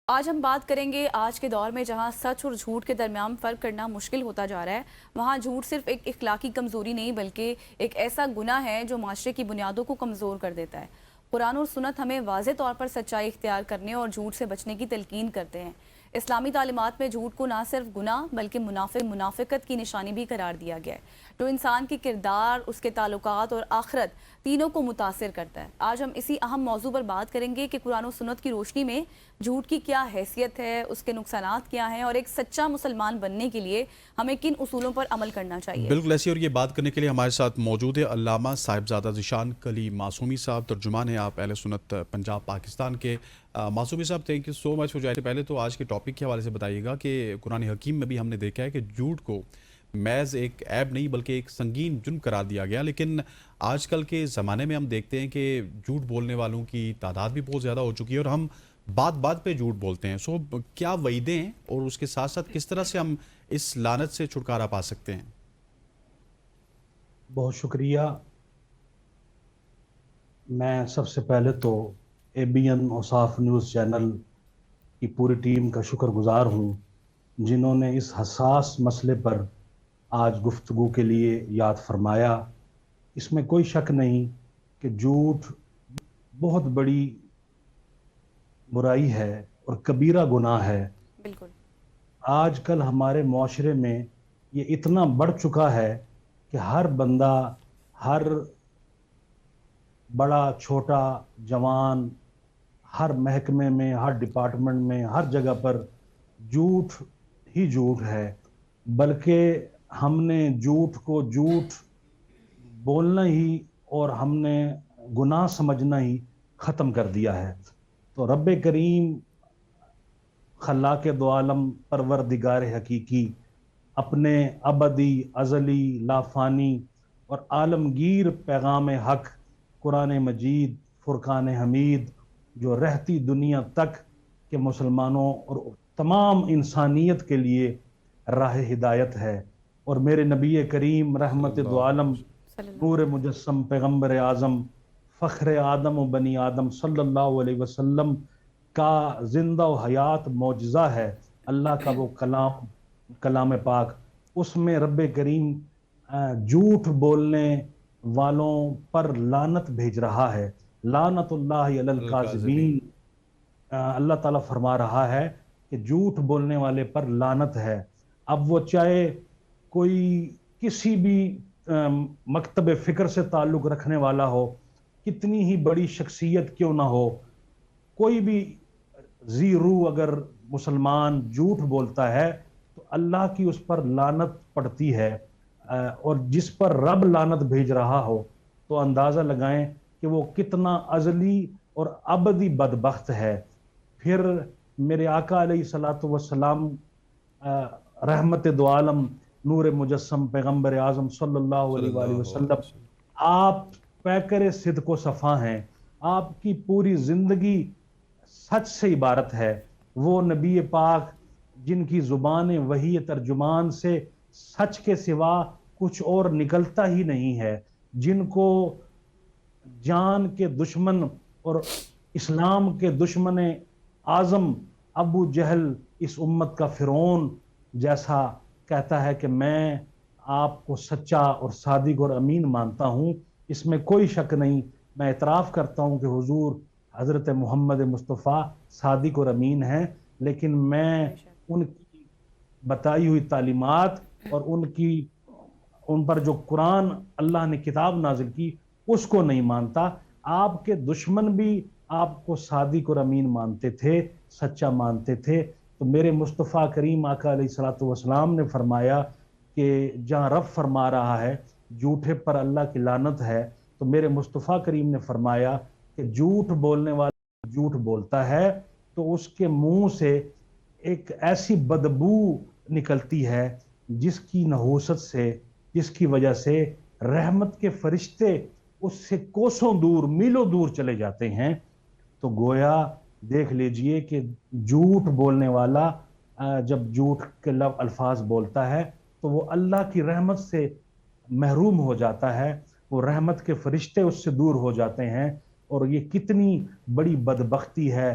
آج ہم بات کریں گے آج کے دور میں جہاں سچ اور جھوٹ کے درمیان فرق کرنا مشکل ہوتا جا رہا ہے، وہاں جھوٹ صرف ایک اخلاقی کمزوری نہیں بلکہ ایک ایسا گناہ ہے جو معاشرے کی بنیادوں کو کمزور کر دیتا ہے۔ قرآن اور سنت ہمیں واضح طور پر سچائی اختیار کرنے اور جھوٹ سے بچنے کی تلقین کرتے ہیں۔ اسلامی تعلیمات میں جھوٹ کو نہ صرف گناہ بلکہ منافقت کی نشانی بھی قرار دیا گیا ہے، جو انسان کی کردار، اس کے تعلقات اور آخرت تینوں کو متاثر کرتا ہے۔ آج ہم اسی اہم موضوع پر بات کریں گے کہ قرآن و سنت کی روشنی میں جھوٹ کی کیا حیثیت ہے، اس کے نقصانات کیا ہیں، اور ایک سچا مسلمان بننے کے لیے ہمیں کن اصولوں پر عمل کرنا چاہیے۔ بالکل ایسی، اور یہ بات کرنے کے لیے ہمارے ساتھ موجود ہے علامہ صاحبزادہ ذیشان کلی معصومی صاحب، ترجمان ہیں آپ اہل سنت پنجاب پاکستان کے۔ معصومی صاحب، thank you so much for joining. پہلے تو آج کے ٹاپک کے حوالے سے بتائیے گا کہ قرآن حکیم میں بھی ہم نے دیکھا ہے کہ جھوٹ کو محض ایک عیب نہیں بلکہ ایک سنگین جرم قرار دیا گیا، لیکن آج کل کے زمانے میں ہم دیکھتے ہیں کہ جھوٹ بولنے والوں کی تعداد بھی بہت زیادہ ہو چکی ہے اور ہم بات بات پہ جھوٹ بولتے ہیں۔ سو کیا وعیدیں ہیں اور اس کے ساتھ ساتھ کس طرح سے ہم اس لعنت سے چھٹکارا پا سکتے ہیں؟ بہت شکریہ۔ میں سب سے پہلے تو اے بی این اوصاف نیوز چینل کی پوری ٹیم کا شکر گزار ہوں، جنہوں نے اس حساس مسئلے پر آج گفتگو کے لیے یاد فرمایا۔ اس میں کوئی شک نہیں کہ جھوٹ بہت بڑی برائی ہے اور کبیرہ گناہ ہے۔ بالکل۔ آج کل ہمارے معاشرے میں یہ اتنا بڑھ چکا ہے کہ ہر بندہ، ہر بڑا چھوٹا جوان، ہر محکمے میں، ہر ڈپارٹمنٹ میں، ہر جگہ پر جھوٹ ہی جھوٹ ہے، بلکہ ہم نے جھوٹ کو جھوٹ بولنا ہی اور ہم نے گناہ سمجھنا ہی ختم کر دیا ہے۔ تو رب کریم خلاق دو عالم پروردگار حقیقی اپنے ابدی، ازلی، لافانی اور عالمگیر پیغام حق قرآن مجید، فرقان حمید، جو رہتی دنیا تک کے مسلمانوں اور تمام انسانیت کے لیے راہ ہدایت ہے، اور میرے نبی کریم رحمت دو عالم، صلی اللہ نور علیہ وسلم۔ مجسم، پیغمبر اعظم، فخر آدم و بنی آدم صلی اللہ علیہ وسلم کا زندہ و حیات معجزہ ہے اللہ کا وہ کلام پاک۔ اس میں رب کریم جھوٹ بولنے والوں پر لعنت بھیج رہا ہے۔ لعنت اللہ علی الکاذبین۔ اللہ تعالیٰ فرما رہا ہے کہ جھوٹ بولنے والے پر لعنت ہے۔ اب وہ چاہے کوئی کسی بھی مکتب فکر سے تعلق رکھنے والا ہو، کتنی ہی بڑی شخصیت کیوں نہ ہو، کوئی بھی ذی روح اگر مسلمان جھوٹ بولتا ہے تو اللہ کی اس پر لعنت پڑتی ہے، اور جس پر رب لعنت بھیج رہا ہو تو اندازہ لگائیں کہ وہ کتنا ازلی اور ابدی بدبخت ہے۔ پھر میرے آقا علیہ الصلوۃ والسلام، رحمت دو عالم، نور مجسم، پیغمبر اعظم صلی اللہ علیہ وآلہ وسلم، آپ پیکر صدق و صفا ہیں۔ آپ کی پوری زندگی سچ سے عبارت ہے۔ وہ نبی پاک جن کی زبان وحی ترجمان سے سچ کے سوا کچھ اور نکلتا ہی نہیں ہے، جن کو جان کے دشمن اور اسلام کے دشمن اعظم ابو جہل، اس امت کا فرعون جیسا، کہتا ہے کہ میں آپ کو سچا اور صادق اور امین مانتا ہوں، اس میں کوئی شک نہیں۔ میں اعتراف کرتا ہوں کہ حضور حضرت محمد مصطفیٰ صادق اور امین ہیں، لیکن میں ان کی بتائی ہوئی تعلیمات اور ان پر جو قرآن اللہ نے کتاب نازل کی اس کو نہیں مانتا۔ آپ کے دشمن بھی آپ کو صادق اور امین مانتے تھے، سچا مانتے تھے۔ تو میرے مصطفیٰ کریم آقا علیہ الصلوۃ والسلام نے فرمایا کہ جہاں رب فرما رہا ہے جھوٹے پر اللہ کی لعنت ہے، تو میرے مصطفیٰ کریم نے فرمایا کہ جھوٹ بولنے والا جھوٹ بولتا ہے تو اس کے منہ سے ایک ایسی بدبو نکلتی ہے جس کی نحوست سے، جس کی وجہ سے رحمت کے فرشتے اس سے کوسوں دور، میلوں دور چلے جاتے ہیں۔ تو گویا دیکھ لیجئے کہ جھوٹ بولنے والا جب جھوٹ کے الفاظ بولتا ہے تو وہ اللہ کی رحمت سے محروم ہو جاتا ہے، وہ رحمت کے فرشتے اس سے دور ہو جاتے ہیں، اور یہ کتنی بڑی بدبختی ہے۔